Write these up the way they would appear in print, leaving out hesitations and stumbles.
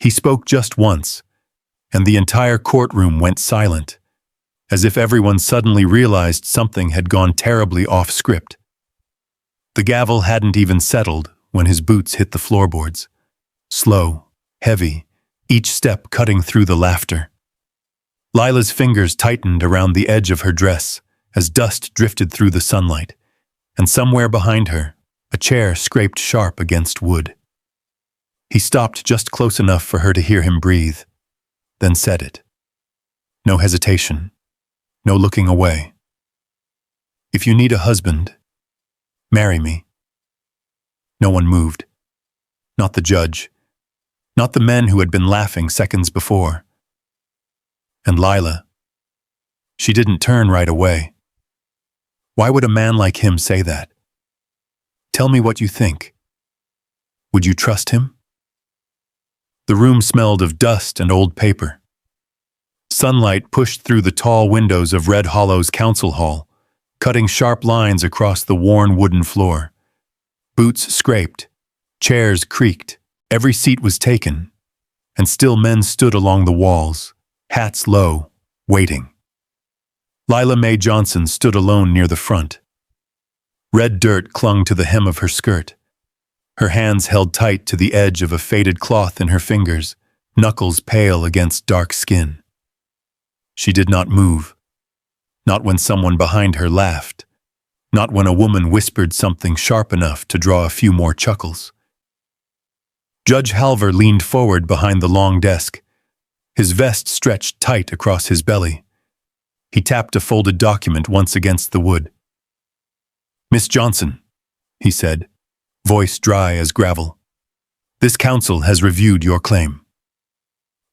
He spoke just once, and the entire courtroom went silent, as if everyone suddenly realized something had gone terribly off script. The gavel hadn't even settled when his boots hit the floorboards. Slow, heavy, each step cutting through the laughter. Lila's fingers tightened around the edge of her dress as dust drifted through the sunlight, and somewhere behind her, a chair scraped sharp against wood. He stopped just close enough for her to hear him breathe, then said it. No hesitation, no looking away. If you need a husband, marry me. No one moved. Not the judge. Not the men who had been laughing seconds before. And Lila. She didn't turn right away. Why would a man like him say that? Tell me what you think. Would you trust him? The room smelled of dust and old paper. Sunlight pushed through the tall windows of Red Hollow's council hall, cutting sharp lines across the worn wooden floor. Boots scraped, chairs creaked, every seat was taken, and still men stood along the walls, hats low, waiting. Lila Mae Johnson stood alone near the front. Red dirt clung to the hem of her skirt. Her hands held tight to the edge of a faded cloth in her fingers, knuckles pale against dark skin. She did not move. Not when someone behind her laughed. Not when a woman whispered something sharp enough to draw a few more chuckles. Judge Halver leaned forward behind the long desk, his vest stretched tight across his belly. He tapped a folded document once against the wood. Miss Johnson, he said, voice dry as gravel. This council has reviewed your claim.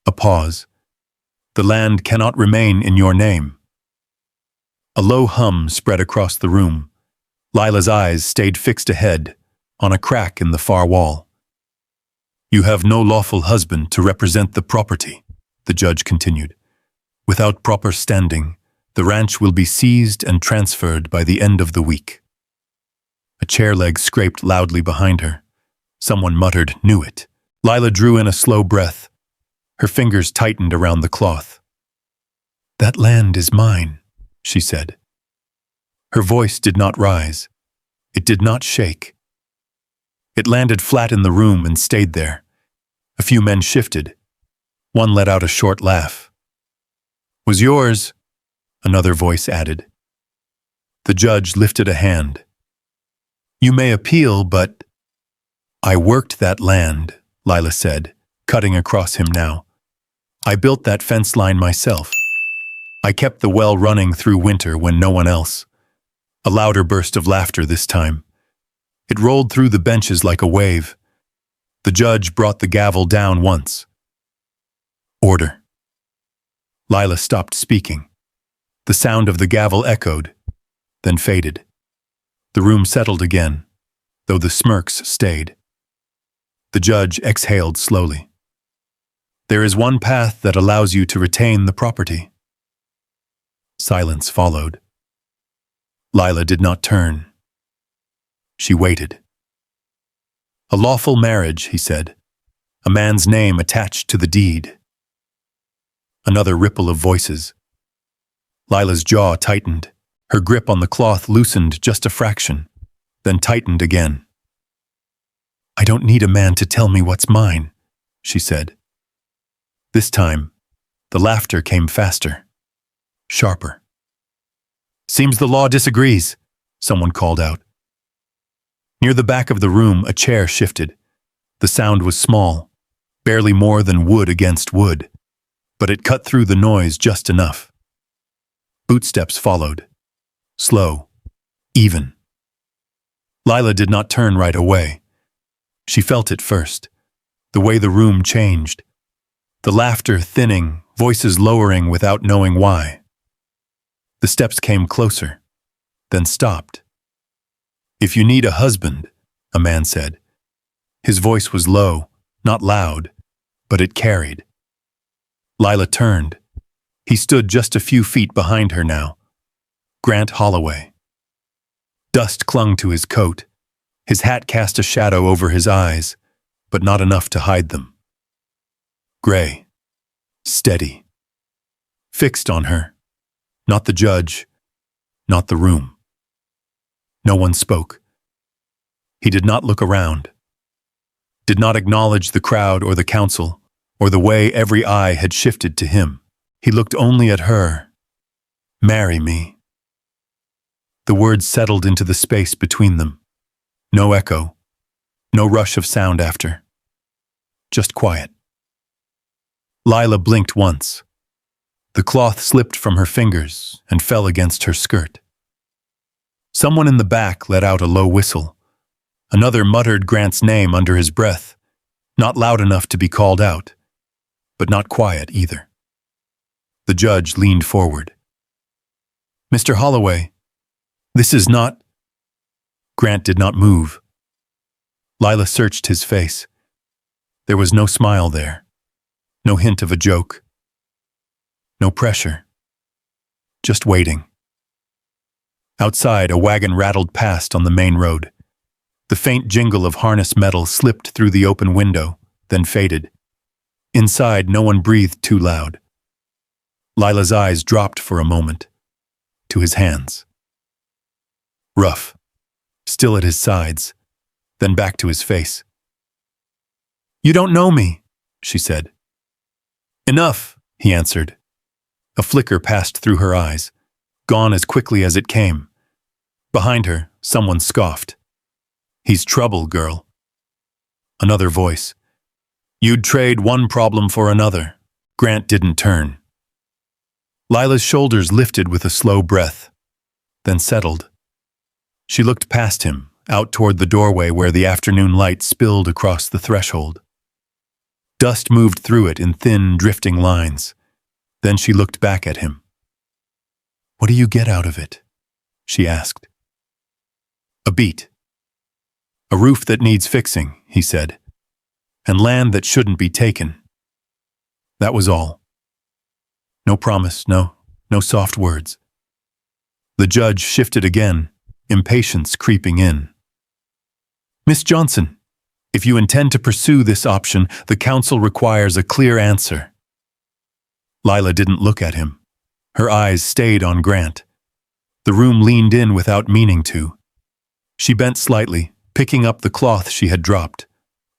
A pause. The land cannot remain in your name. A low hum spread across the room. Lila's eyes stayed fixed ahead, on a crack in the far wall. You have no lawful husband to represent the property, the judge continued. Without proper standing, the ranch will be seized and transferred by the end of the week. A chair leg scraped loudly behind her. Someone muttered, "Knew it." Lila drew in a slow breath. Her fingers tightened around the cloth. That land is mine, she said. Her voice did not rise. It did not shake. It landed flat in the room and stayed there. A few men shifted. One let out a short laugh. Was yours, another voice added. The judge lifted a hand. You may appeal, but... I worked that land, Lila said, cutting across him now. I built that fence line myself. I kept the well running through winter when no one else. A louder burst of laughter this time. It rolled through the benches like a wave. The judge brought the gavel down once. Order. Lila stopped speaking. The sound of the gavel echoed, then faded. The room settled again, though the smirks stayed. The judge exhaled slowly. There is one path that allows you to retain the property. Silence followed. Lila did not turn. She waited. A lawful marriage, he said. A man's name attached to the deed. Another ripple of voices. Lila's jaw tightened. Her grip on the cloth loosened just a fraction, then tightened again. I don't need a man to tell me what's mine, she said. This time, the laughter came faster, sharper. Seems the law disagrees, someone called out. Near the back of the room, a chair shifted. The sound was small, barely more than wood against wood, but it cut through the noise just enough. Bootsteps followed. Slow, even. Lila did not turn right away. She felt it first, the way the room changed. The laughter thinning, voices lowering without knowing why. The steps came closer, then stopped. If you need a husband, a man said. His voice was low, not loud, but it carried. Lila turned. He stood just a few feet behind her now. Grant Holloway. Dust clung to his coat. His hat cast a shadow over his eyes, but not enough to hide them. Gray, steady, fixed on her. Not the judge, not the room. No one spoke. He did not look around, did not acknowledge the crowd or the council, or the way every eye had shifted to him. He looked only at her. Marry me. The words settled into the space between them. No echo, no rush of sound after. Just quiet. Lila blinked once. The cloth slipped from her fingers and fell against her skirt. Someone in the back let out a low whistle. Another muttered Grant's name under his breath, not loud enough to be called out, but not quiet either. The judge leaned forward. "Mr. Holloway, this is not—" Grant did not move. Lila searched his face. There was no smile there, no hint of a joke, no pressure, just waiting. Outside, a wagon rattled past on the main road. The faint jingle of harness metal slipped through the open window, then faded. Inside, no one breathed too loud. Lila's eyes dropped for a moment, to his hands. Rough, still at his sides, then back to his face. "You don't know me," she said. "Enough," he answered. A flicker passed through her eyes, gone as quickly as it came. Behind her, someone scoffed. "He's trouble, girl." Another voice. "You'd trade one problem for another." Grant didn't turn. Lila's shoulders lifted with a slow breath, then settled. She looked past him, out toward the doorway where the afternoon light spilled across the threshold. Dust moved through it in thin, drifting lines. Then she looked back at him. "What do you get out of it?" she asked. "A beat. A roof that needs fixing," he said, "and land that shouldn't be taken." That was all. No promise, no soft words. The judge shifted again, impatience creeping in. "Miss Johnson, if you intend to pursue this option, the council requires a clear answer." Lila didn't look at him. Her eyes stayed on Grant. The room leaned in without meaning to. She bent slightly, picking up the cloth she had dropped,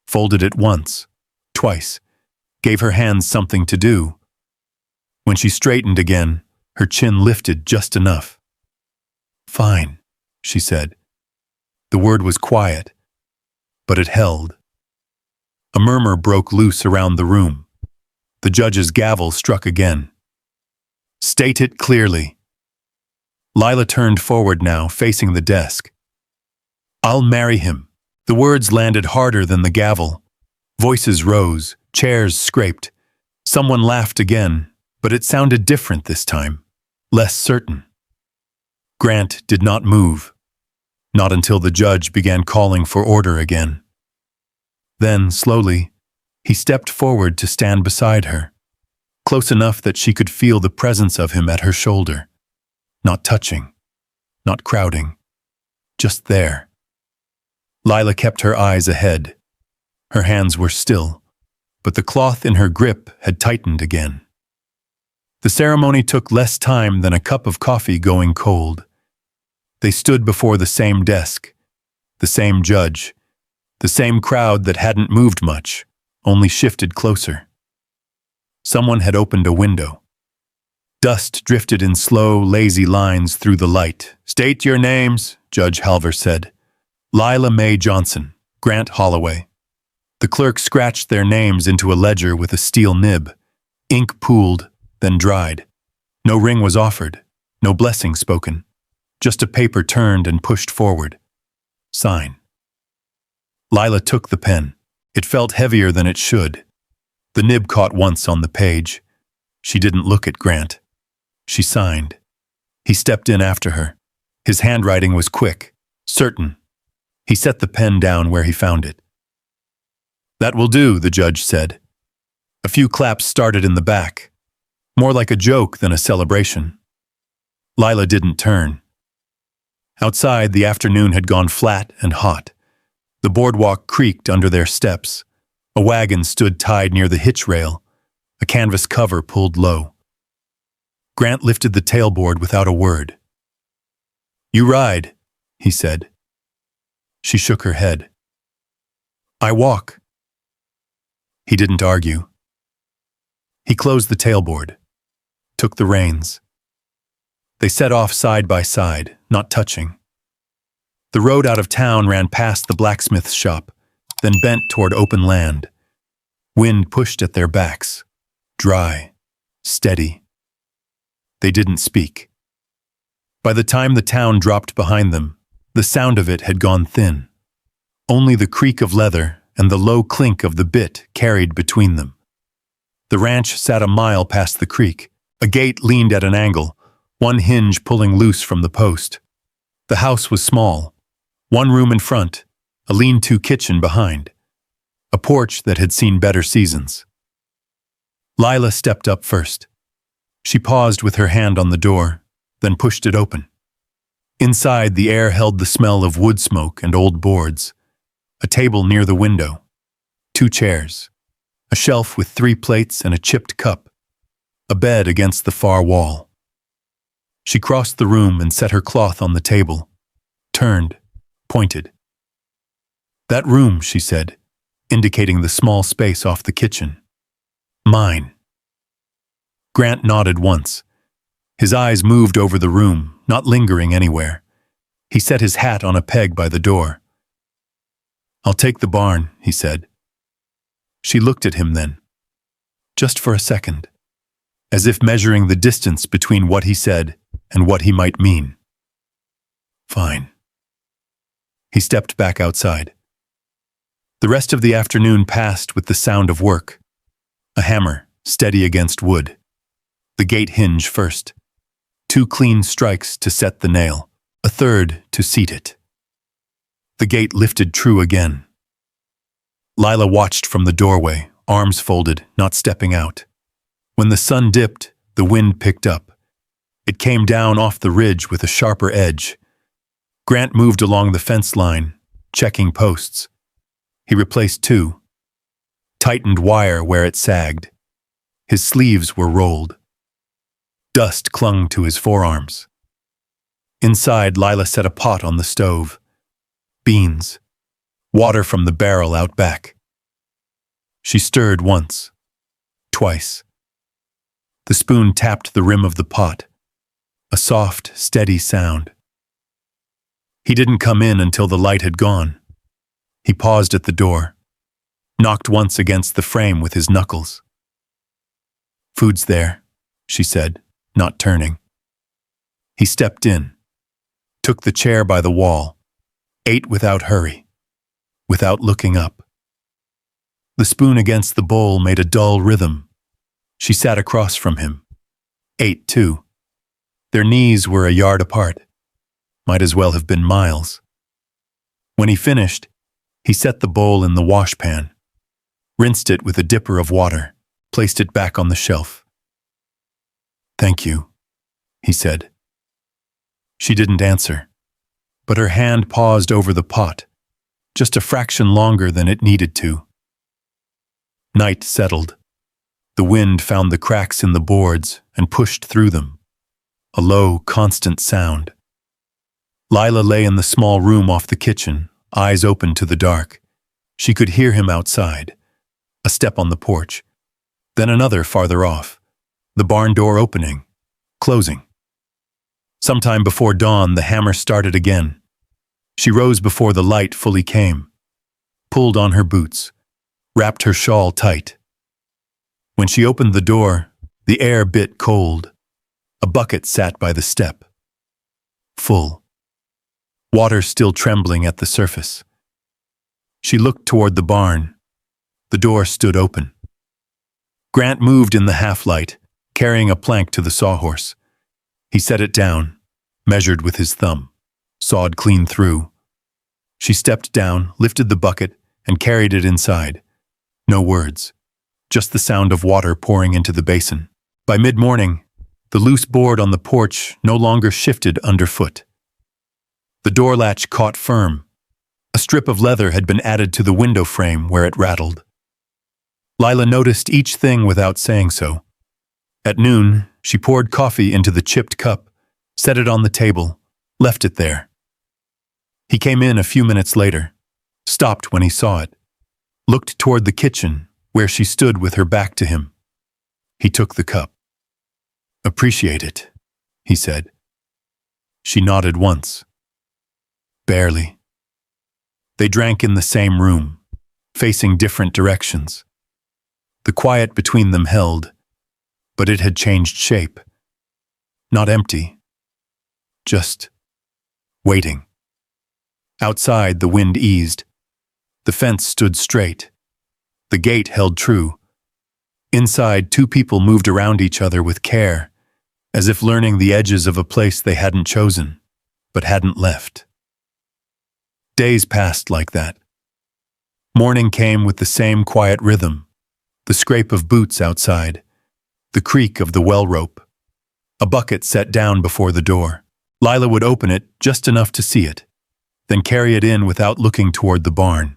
folded it once, twice, gave her hands something to do. When she straightened again, her chin lifted just enough. "Fine," she said. The word was quiet, but it held. A murmur broke loose around the room. The judge's gavel struck again. "State it clearly." Lila turned forward now, facing the desk. "I'll marry him." The words landed harder than the gavel. Voices rose, chairs scraped. Someone laughed again, but it sounded different this time, less certain. Grant did not move, not until the judge began calling for order again. Then, slowly, he stepped forward to stand beside her, close enough that she could feel the presence of him at her shoulder, not touching, not crowding, just there. Lila kept her eyes ahead. Her hands were still, but the cloth in her grip had tightened again. The ceremony took less time than a cup of coffee going cold. They stood before the same desk, the same judge, the same crowd that hadn't moved much, only shifted closer. Someone had opened a window. Dust drifted in slow, lazy lines through the light. "State your names," Judge Halver said. "Lila Mae Johnson, Grant Holloway." The clerk scratched their names into a ledger with a steel nib. Ink pooled, then dried. No ring was offered, no blessing spoken. Just a paper turned and pushed forward. Sign. Lila took the pen. It felt heavier than it should. The nib caught once on the page. She didn't look at Grant. She signed. He stepped in after her. His handwriting was quick, certain. He set the pen down where he found it. "That will do," the judge said. A few claps started in the back, more like a joke than a celebration. Lila didn't turn. Outside, the afternoon had gone flat and hot. The boardwalk creaked under their steps. A wagon stood tied near the hitch rail, a canvas cover pulled low. Grant lifted the tailboard without a word. "You ride," he said. She shook her head. "I walk." He didn't argue. He closed the tailboard, took the reins. They set off side by side, not touching. The road out of town ran past the blacksmith's shop, then bent toward open land. Wind pushed at their backs, dry, steady. They didn't speak. By the time the town dropped behind them, the sound of it had gone thin. Only the creak of leather and the low clink of the bit carried between them. The ranch sat a mile past the creek. A gate leaned at an angle, one hinge pulling loose from the post. The house was small. One room in front, a lean-to kitchen behind. A porch that had seen better seasons. Lila stepped up first. She paused with her hand on the door, then pushed it open. Inside, the air held the smell of wood smoke and old boards. A table near the window. 2 chairs. A shelf with 3 plates and a chipped cup. A bed against the far wall. She crossed the room and set her cloth on the table. Turned, pointed. "That room," she said, indicating the small space off the kitchen. "Mine." Grant nodded once. His eyes moved over the room, not lingering anywhere. He set his hat on a peg by the door. "I'll take the barn," he said. She looked at him then, just for a second, as if measuring the distance between what he said and what he might mean. "Fine." He stepped back outside. The rest of the afternoon passed with the sound of work. A hammer, steady against wood. The gate hinge first. 2 clean strikes to set the nail, a third to seat it. The gate lifted true again. Lila watched from the doorway, arms folded, not stepping out. When the sun dipped, the wind picked up. It came down off the ridge with a sharper edge. Grant moved along the fence line, checking posts. He replaced 2. Tightened wire where it sagged. His sleeves were rolled. Dust clung to his forearms. Inside, Lila set a pot on the stove. Beans. Water from the barrel out back. She stirred once. Twice. The spoon tapped the rim of the pot. A soft, steady sound. He didn't come in until the light had gone. He paused at the door. Knocked once against the frame with his knuckles. "Food's there," she said, not turning. He stepped in. Took the chair by the wall. Ate without hurry. Without looking up. The spoon against the bowl made a dull rhythm. She sat across from him. Ate too. Their knees were a yard apart. Might as well have been miles. When he finished, he set the bowl in the washpan. Rinsed it with a dipper of water. Placed it back on the shelf. "Thank you," he said. She didn't answer, but her hand paused over the pot, just a fraction longer than it needed to. Night settled. The wind found the cracks in the boards and pushed through them. A low, constant sound. Lila lay in the small room off the kitchen, eyes open to the dark. She could hear him outside. A step on the porch. Then another farther off. The barn door opening, closing. Sometime before dawn, the hammer started again. She rose before the light fully came. Pulled on her boots. Wrapped her shawl tight. When she opened the door, the air bit cold. A bucket sat by the step. Full. Water still trembling at the surface. She looked toward the barn. The door stood open. Grant moved in the half-light, carrying a plank to the sawhorse. He set it down, measured with his thumb, sawed clean through. She stepped down, lifted the bucket, and carried it inside. No words, just the sound of water pouring into the basin. By mid-morning, the loose board on the porch no longer shifted underfoot. The door latch caught firm. A strip of leather had been added to the window frame where it rattled. Lila noticed each thing without saying so. At noon, she poured coffee into the chipped cup, set it on the table, left it there. He came in a few minutes later, stopped when he saw it, looked toward the kitchen, where she stood with her back to him. He took the cup. "Appreciate it," he said. She nodded once. Barely. They drank in the same room, facing different directions. The quiet between them held, but it had changed shape. Not empty. Just waiting. Outside, the wind eased. The fence stood straight. The gate held true. Inside, two people moved around each other with care, as if learning the edges of a place they hadn't chosen, but hadn't left. Days passed like that. Morning came with the same quiet rhythm, the scrape of boots outside, the creak of the well rope, a bucket set down before the door. Lila would open it just enough to see it, then carry it in without looking toward the barn.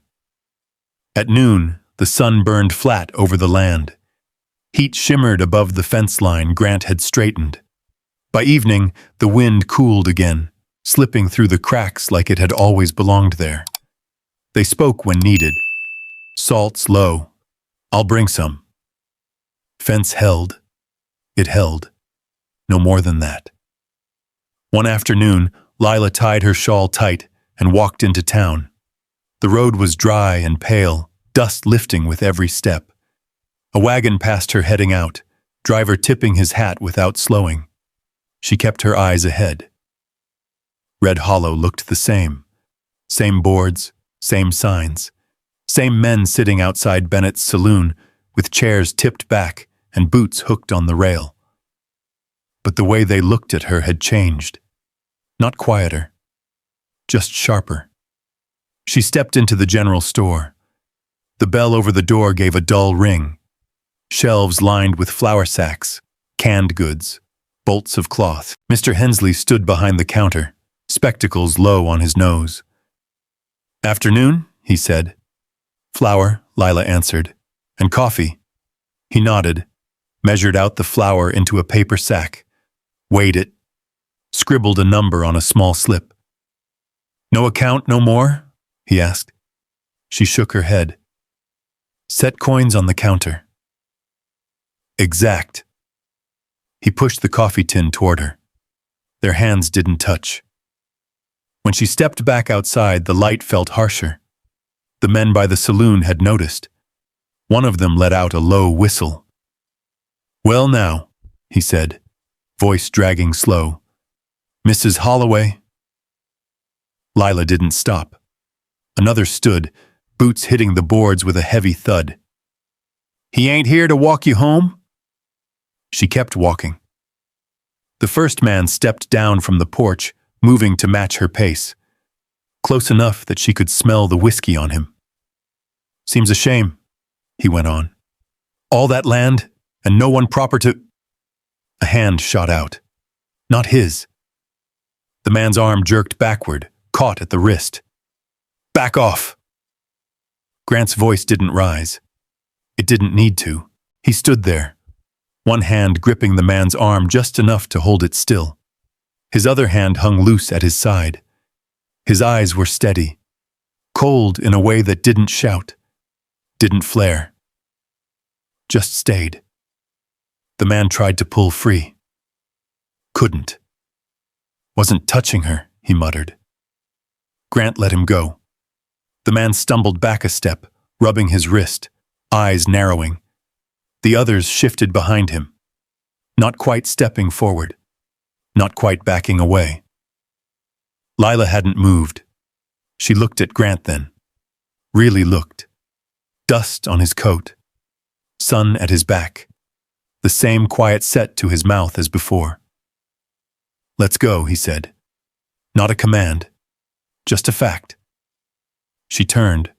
At noon, the sun burned flat over the land. Heat shimmered above the fence line Grant had straightened. By evening, the wind cooled again, slipping through the cracks like it had always belonged there. They spoke when needed. "Salt's low. I'll bring some." Fence held. It held. No more than that. One afternoon, Lila tied her shawl tight and walked into town. The road was dry and pale, dust lifting with every step. A wagon passed her heading out, driver tipping his hat without slowing. She kept her eyes ahead. Red Hollow looked the same. Same boards, same signs. Same men sitting outside Bennett's saloon, with chairs tipped back and boots hooked on the rail. But the way they looked at her had changed. Not quieter, just sharper. She stepped into the general store. The bell over the door gave a dull ring. Shelves lined with flour sacks, canned goods, bolts of cloth. Mr. Hensley stood behind the counter, spectacles low on his nose. "Afternoon," he said. "Flour," Lila answered. "And coffee." He nodded, measured out the flour into a paper sack, weighed it, scribbled a number on a small slip. "No account, no more?" he asked. She shook her head. "Set coins on the counter." "Exact." He pushed the coffee tin toward her. Their hands didn't touch. When she stepped back outside, the light felt harsher. The men by the saloon had noticed. One of them let out a low whistle. "Well now," he said, voice dragging slow. "Mrs. Holloway?" Lila didn't stop. Another stood, boots hitting the boards with a heavy thud. "He ain't here to walk you home?" She kept walking. The first man stepped down from the porch, moving to match her pace, close enough that she could smell the whiskey on him. "Seems a shame," he went on. "All that land, and no one proper to—" A hand shot out. Not his. The man's arm jerked backward, caught at the wrist. "Back off!" Grant's voice didn't rise. It didn't need to. He stood there, one hand gripping the man's arm just enough to hold it still. His other hand hung loose at his side. His eyes were steady, cold in a way that didn't shout, didn't flare. Just stayed. The man tried to pull free. Couldn't. "Wasn't touching her," he muttered. Grant let him go. The man stumbled back a step, rubbing his wrist, eyes narrowing. The others shifted behind him, not quite stepping forward, not quite backing away. Lila hadn't moved. She looked at Grant then. Really looked. Dust on his coat. Sun at his back. The same quiet set to his mouth as before. "Let's go," he said. Not a command, just a fact. She turned,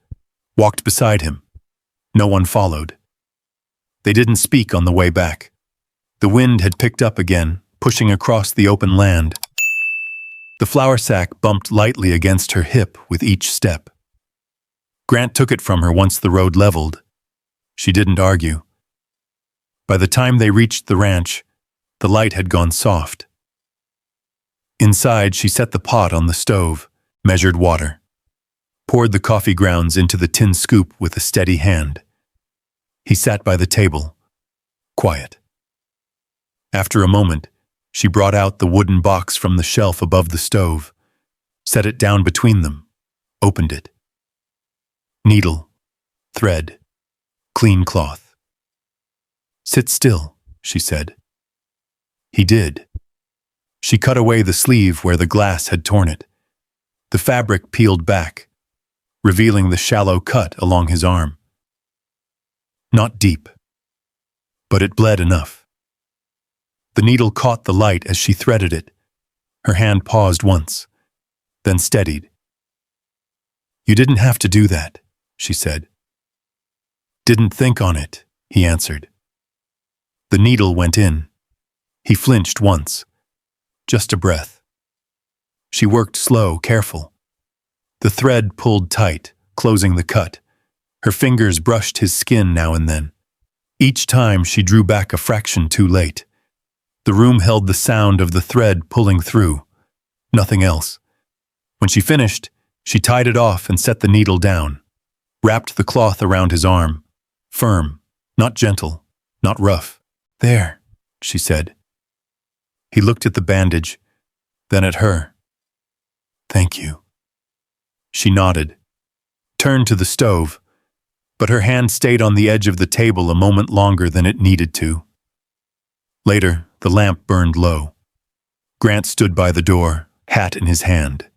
walked beside him. No one followed. They didn't speak on the way back. The wind had picked up again, pushing across the open land. The flour sack bumped lightly against her hip with each step. Grant took it from her once the road leveled. She didn't argue. By the time they reached the ranch, the light had gone soft. Inside, she set the pot on the stove, measured water, poured the coffee grounds into the tin scoop with a steady hand. He sat by the table, quiet. After a moment, she brought out the wooden box from the shelf above the stove, set it down between them, opened it. Needle, thread, clean cloth. "Sit still," she said. He did. She cut away the sleeve where the glass had torn it. The fabric peeled back, revealing the shallow cut along his arm. Not deep, but it bled enough. The needle caught the light as she threaded it. Her hand paused once, then steadied. "You didn't have to do that," she said. "Didn't think on it," he answered. The needle went in. He flinched once. Just a breath. She worked slow, careful. The thread pulled tight, closing the cut. Her fingers brushed his skin now and then. Each time she drew back a fraction too late. The room held the sound of the thread pulling through. Nothing else. When she finished, she tied it off and set the needle down, wrapped the cloth around his arm. Firm, not gentle, not rough. "There," she said. He looked at the bandage, then at her. "Thank you." She nodded, turned to the stove, but her hand stayed on the edge of the table a moment longer than it needed to. Later, the lamp burned low. Grant stood by the door, hat in his hand.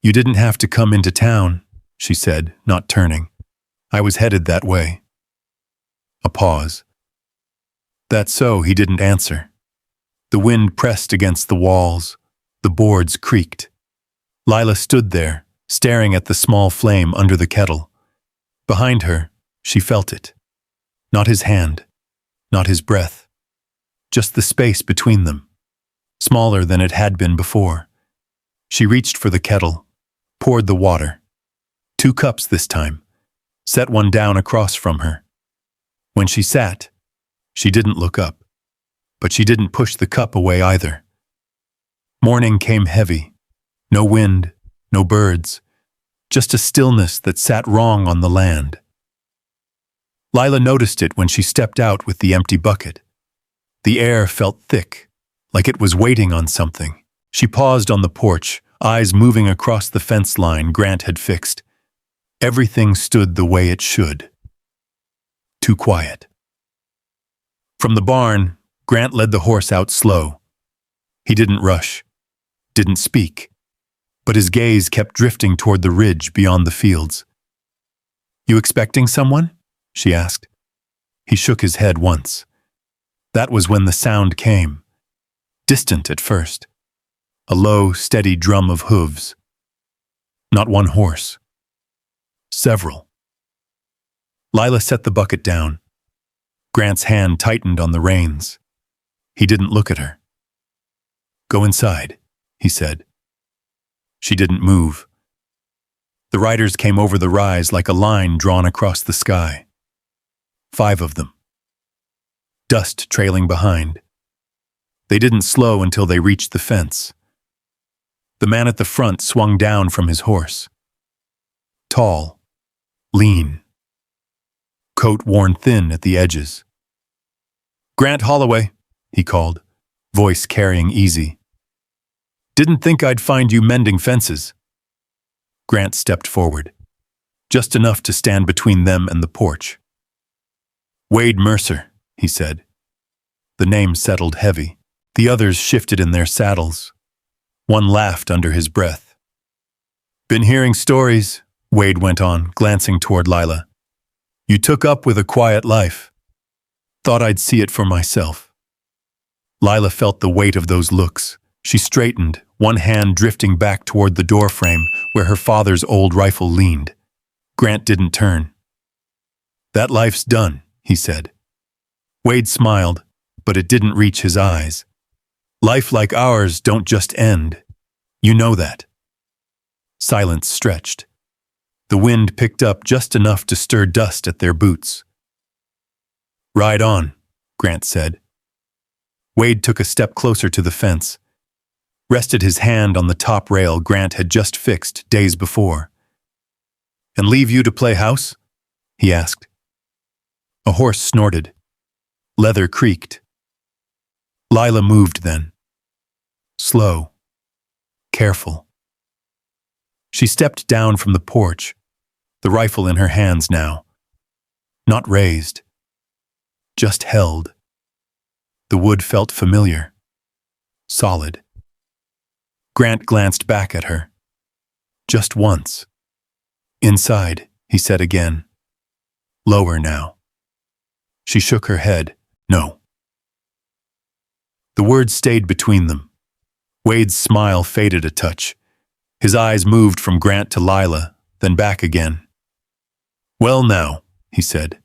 "You didn't have to come into town," she said, not turning. "I was headed that way." A pause. "That's so," he didn't answer. The wind pressed against the walls. The boards creaked. Lila stood there, staring at the small flame under the kettle. Behind her, she felt it. Not his hand, not his breath. Just the space between them, smaller than it had been before. She reached for the kettle, poured the water. 2 cups this time, set one down across from her. When she sat, she didn't look up, but she didn't push the cup away either. Morning came heavy. No wind, no birds, just a stillness that sat wrong on the land. Lila noticed it when she stepped out with the empty bucket. The air felt thick, like it was waiting on something. She paused on the porch, eyes moving across the fence line Grant had fixed. Everything stood the way it should. Too quiet. From the barn, Grant led the horse out slow. He didn't rush, didn't speak, but his gaze kept drifting toward the ridge beyond the fields. "You expecting someone?" she asked. He shook his head once. That was when the sound came, distant at first. A low, steady drum of hooves. Not one horse. Several. Lila set the bucket down. Grant's hand tightened on the reins. He didn't look at her. "Go inside," he said. She didn't move. The riders came over the rise like a line drawn across the sky. 5 of them. Dust trailing behind. They didn't slow until they reached the fence. The man at the front swung down from his horse. Tall, lean, coat worn thin at the edges. "Grant Holloway," he called, voice carrying easy. "Didn't think I'd find you mending fences." Grant stepped forward, just enough to stand between them and the porch. "Wade Mercer," he said. The name settled heavy. The others shifted in their saddles. One laughed under his breath. "Been hearing stories," Wade went on, glancing toward Lila. "You took up with a quiet life. Thought I'd see it for myself." Lila felt the weight of those looks. She straightened, one hand drifting back toward the doorframe where her father's old rifle leaned. Grant didn't turn. "That life's done," he said. Wade smiled, but it didn't reach his eyes. "Life like ours don't just end. You know that." Silence stretched. The wind picked up just enough to stir dust at their boots. "Ride on," Grant said. Wade took a step closer to the fence, rested his hand on the top rail Grant had just fixed days before. "And leave you to play house?" he asked. A horse snorted. Leather creaked. Lila moved then. Slow. Careful. She stepped down from the porch, the rifle in her hands now. Not raised. Just held. The wood felt familiar. Solid. Grant glanced back at her. Just once. "Inside," he said again. Lower now. She shook her head. "No." The words stayed between them. Wade's smile faded a touch. His eyes moved from Grant to Lila, then back again. "Well now," he said.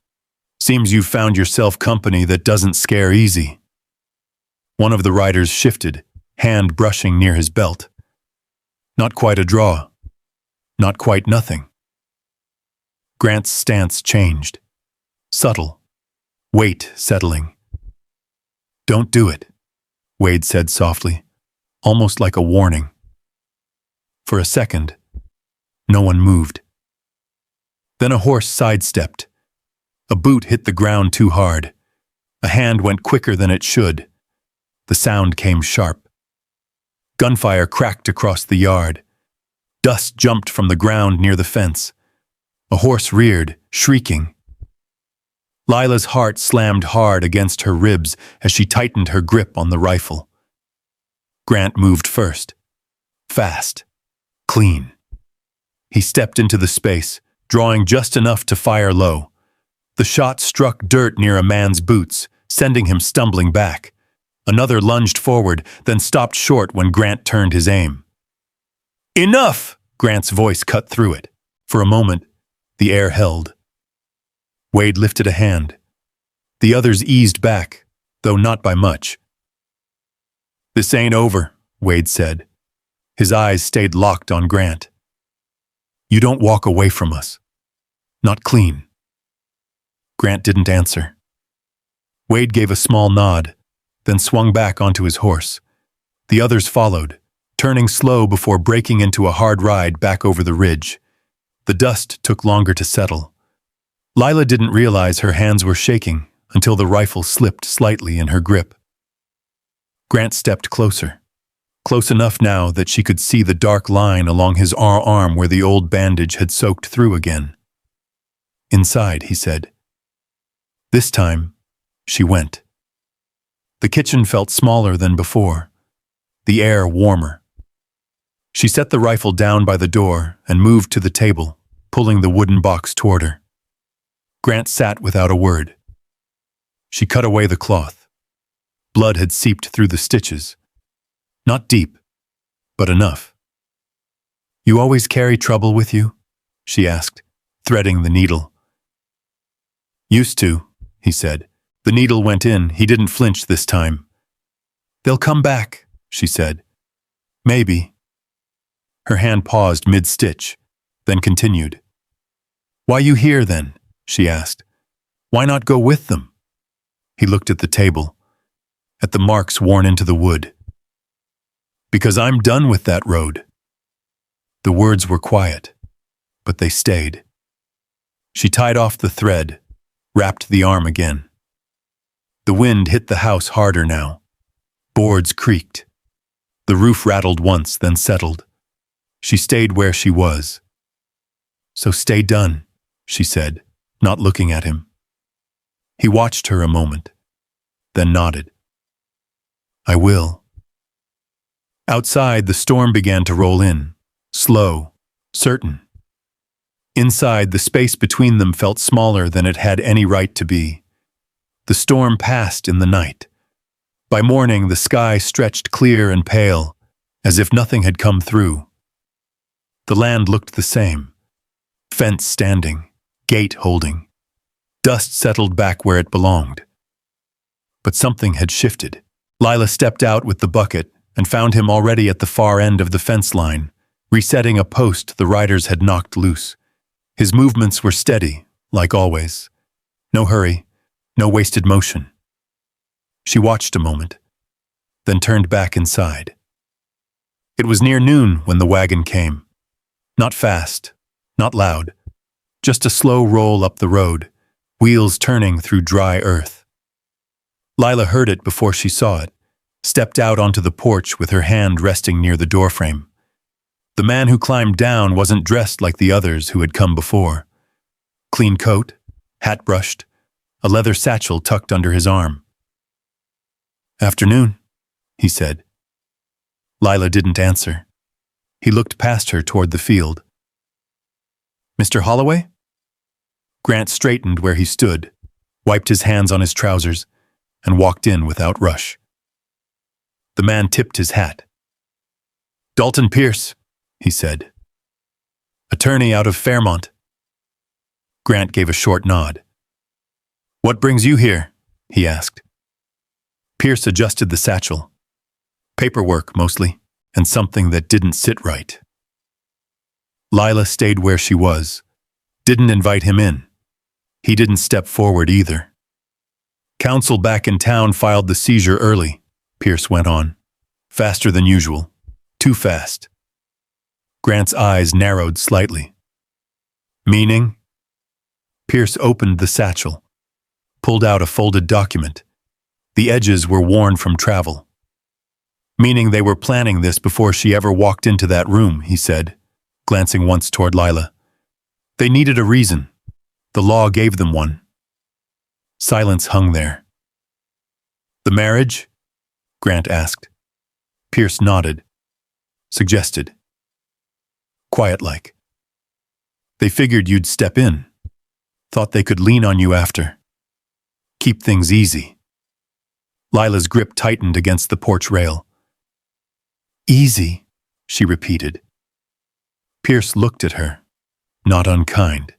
"Seems you've found yourself company that doesn't scare easy." One of the riders shifted, hand brushing near his belt. Not quite a draw. Not quite nothing. Grant's stance changed. Subtle. Weight settling. "Don't do it," Wade said softly, almost like a warning. For a second, no one moved. Then a horse sidestepped. A boot hit the ground too hard. A hand went quicker than it should. The sound came sharp. Gunfire cracked across the yard. Dust jumped from the ground near the fence. A horse reared, shrieking. Lila's heart slammed hard against her ribs as she tightened her grip on the rifle. Grant moved first. Fast. Clean. He stepped into the space, drawing just enough to fire low. The shot struck dirt near a man's boots, sending him stumbling back. Another lunged forward, then stopped short when Grant turned his aim. "Enough!" Grant's voice cut through it. For a moment, the air held. Wade lifted a hand. The others eased back, though not by much. "This ain't over," Wade said. His eyes stayed locked on Grant. "You don't walk away from us. Not clean." Grant didn't answer. Wade gave a small nod, then swung back onto his horse. The others followed, turning slow before breaking into a hard ride back over the ridge. The dust took longer to settle. Lila didn't realize her hands were shaking until the rifle slipped slightly in her grip. Grant stepped closer, close enough now that she could see the dark line along his arm where the old bandage had soaked through again. "Inside," he said. This time, she went. The kitchen felt smaller than before, the air warmer. She set the rifle down by the door and moved to the table, pulling the wooden box toward her. Grant sat without a word. She cut away the cloth. Blood had seeped through the stitches. Not deep, but enough. "You always carry trouble with you?" she asked, threading the needle. "Used to," he said. The needle went in. He didn't flinch this time. "They'll come back," she said. "Maybe." Her hand paused mid-stitch, then continued. "Why you here, then?" she asked. "Why not go with them?" He looked at the table, at the marks worn into the wood. "Because I'm done with that road." The words were quiet, but they stayed. She tied off the thread, wrapped the arm again. The wind hit the house harder now. Boards creaked. The roof rattled once, then settled. She stayed where she was. "So stay done," she said, not looking at him. He watched her a moment, then nodded. "I will." Outside, the storm began to roll in, slow, certain. Inside, the space between them felt smaller than it had any right to be. The storm passed in the night. By morning, the sky stretched clear and pale, as if nothing had come through. The land looked the same. Fence standing, gate holding. Dust settled back where it belonged. But something had shifted. Lila stepped out with the bucket and found him already at the far end of the fence line, resetting a post the riders had knocked loose. His movements were steady, like always. No hurry, No wasted motion. She watched a moment, then turned back inside. It was near noon when the wagon came. Not fast, not loud, just a slow roll up the road, wheels turning through dry earth. Lila heard it before she saw it, stepped out onto the porch with her hand resting near the doorframe. The man who climbed down wasn't dressed like the others who had come before. Clean coat, hat brushed, a leather satchel tucked under his arm. "Afternoon," he said. Lila didn't answer. He looked past her toward the field. "Mr. Holloway?" Grant straightened where he stood, wiped his hands on his trousers, and walked in without rush. The man tipped his hat. "Dalton Pierce," he said. "Attorney out of Fairmont." Grant gave a short nod. "What brings you here?" he asked. Pierce adjusted the satchel. Paperwork, mostly, and something that didn't sit right. Lila stayed where she was, didn't invite him in. He didn't step forward either. "Counsel back in town filed the seizure early," Pierce went on. "Faster than usual. Too fast." Grant's eyes narrowed slightly. "Meaning?" Pierce opened the satchel, pulled out a folded document. The edges were worn from travel. "Meaning they were planning this before she ever walked into that room," he said, glancing once toward Lila. "They needed a reason. The law gave them one." Silence hung there. "The marriage?" Grant asked. Pierce nodded. Suggested. Quiet-like. "They figured you'd step in. Thought they could lean on you after. Keep things easy." Lila's grip tightened against the porch rail. "Easy," she repeated. Pierce looked at her, not unkind.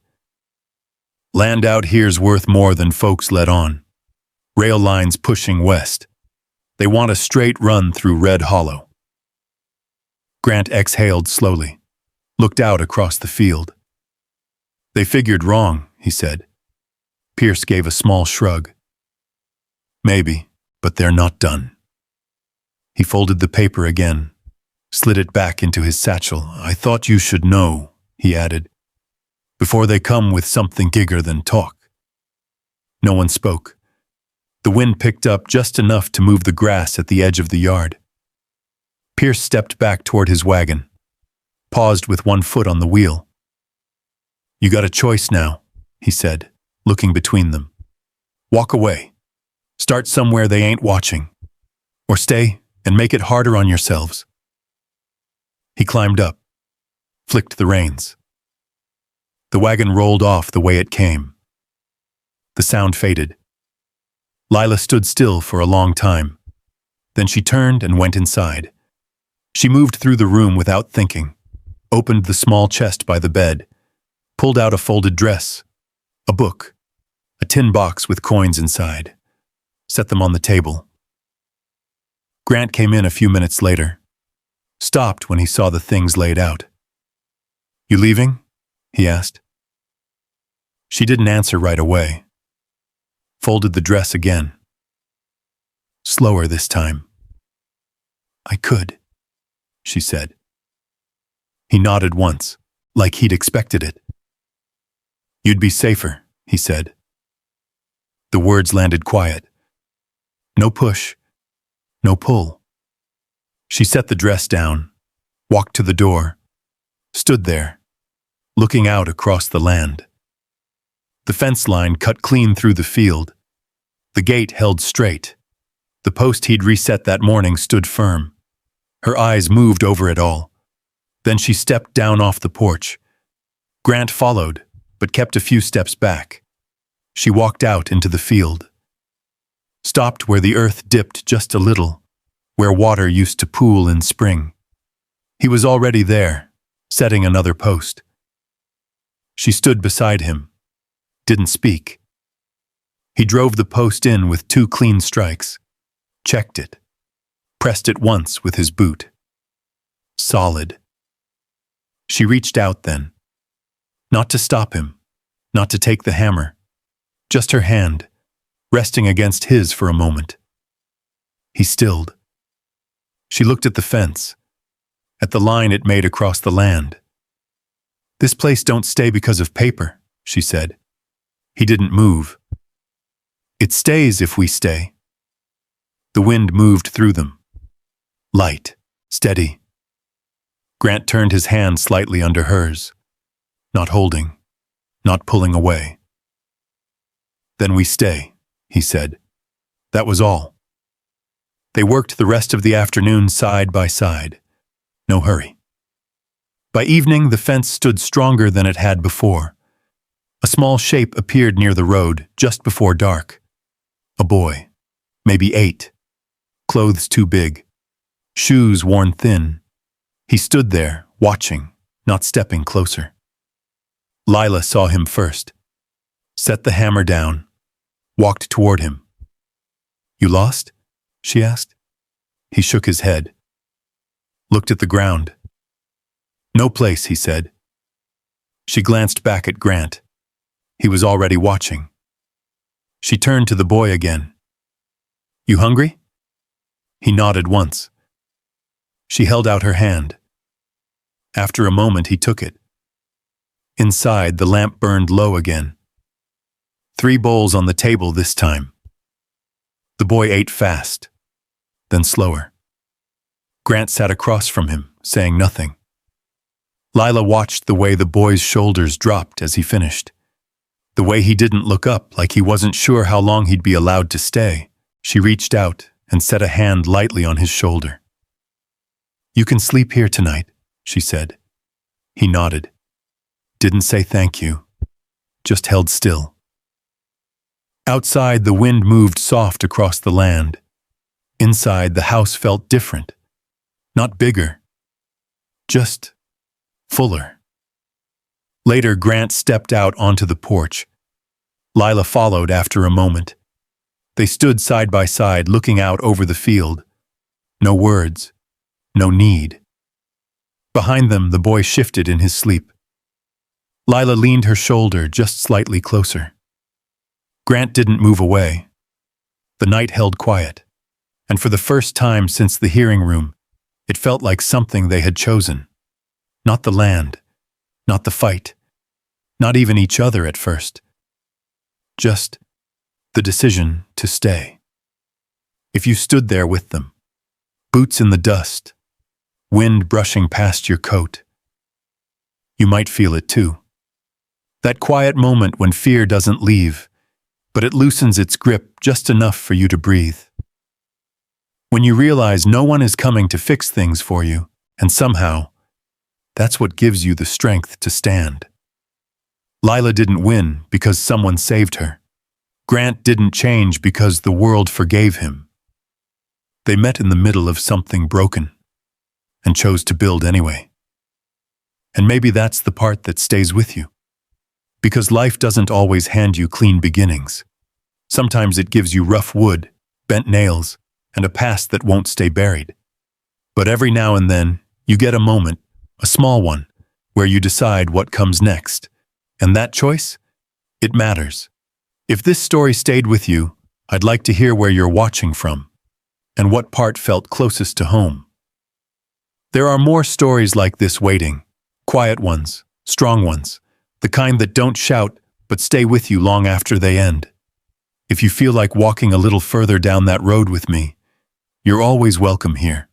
"Land out here's worth more than folks let on. Rail lines pushing west. They want a straight run through Red Hollow." Grant exhaled slowly, looked out across the field. "They figured wrong," he said. Pierce gave a small shrug. "Maybe, but they're not done." He folded the paper again, slid it back into his satchel. "I thought you should know," he added, "before they come with something bigger than talk." No one spoke. The wind picked up just enough to move the grass at the edge of the yard. Pierce stepped back toward his wagon, paused with one foot on the wheel. "You got a choice now," he said, looking between them. "Walk away. Start somewhere they ain't watching. Or stay and make it harder on yourselves." He climbed up, flicked the reins. The wagon rolled off the way it came. The sound faded. Lila stood still for a long time. Then she turned and went inside. She moved through the room without thinking, opened the small chest by the bed, pulled out a folded dress, a book, a tin box with coins inside, set them on the table. Grant came in a few minutes later, stopped when he saw the things laid out. "You leaving?" he asked. She didn't answer right away. Folded the dress again. Slower this time. "I could," she said. He nodded once, like he'd expected it. "You'd be safer," he said. The words landed quiet. No push, no pull. She set the dress down, walked to the door, stood there, looking out across the land. The fence line cut clean through the field. The gate held straight. The post he'd reset that morning stood firm. Her eyes moved over it all. Then she stepped down off the porch. Grant followed, but kept a few steps back. She walked out into the field. Stopped where the earth dipped just a little, where water used to pool in spring. He was already there, setting another post. She stood beside him, didn't speak. He drove the post in with 2 clean strikes, checked it, pressed it once with his boot. Solid. She reached out then, not to stop him, not to take the hammer, just her hand, resting against his for a moment. He stilled. She looked at the fence, at the line it made across the land. "This place don't stay because of paper," she said. He didn't move. "It stays if we stay." The wind moved through them. Light, steady. Grant turned his hand slightly under hers, not holding, not pulling away. "Then we stay," he said. That was all. They worked the rest of the afternoon side by side. No hurry. By evening, the fence stood stronger than it had before. A small shape appeared near the road just before dark. A boy, maybe 8, clothes too big, shoes worn thin. He stood there, watching, not stepping closer. Lila saw him first, set the hammer down, walked toward him. "You lost?" she asked. He shook his head, looked at the ground. "No place," he said. She glanced back at Grant. He was already watching. She turned to the boy again. "You hungry?" He nodded once. She held out her hand. After a moment, he took it. Inside, the lamp burned low again. 3 bowls on the table this time. The boy ate fast, then slower. Grant sat across from him, saying nothing. Lila watched the way the boy's shoulders dropped as he finished. The way he didn't look up, like he wasn't sure how long he'd be allowed to stay. She reached out and set a hand lightly on his shoulder. "You can sleep here tonight," she said. He nodded. Didn't say thank you. Just held still. Outside, the wind moved soft across the land. Inside, the house felt different. Not bigger. Just fuller. Later, Grant stepped out onto the porch. Lila followed after a moment. They stood side by side, looking out over the field. No words. No need. Behind them, the boy shifted in his sleep. Lila leaned her shoulder just slightly closer. Grant didn't move away. The night held quiet, and for the first time since the hearing room, it felt like something they had chosen. Not the land, not the fight, not even each other at first. Just the decision to stay. If you stood there with them, boots in the dust, wind brushing past your coat, you might feel it too. That quiet moment when fear doesn't leave, but it loosens its grip just enough for you to breathe. When you realize no one is coming to fix things for you, and somehow, that's what gives you the strength to stand. Lila didn't win because someone saved her. Grant didn't change because the world forgave him. They met in the middle of something broken and chose to build anyway. And maybe that's the part that stays with you. Because life doesn't always hand you clean beginnings. Sometimes it gives you rough wood, bent nails, and a past that won't stay buried. But every now and then, you get a moment, a small one, where you decide what comes next. And that choice? It matters. If this story stayed with you, I'd like to hear where you're watching from, and what part felt closest to home. There are more stories like this waiting. Quiet ones, strong ones, the kind that don't shout but stay with you long after they end. If you feel like walking a little further down that road with me, you're always welcome here.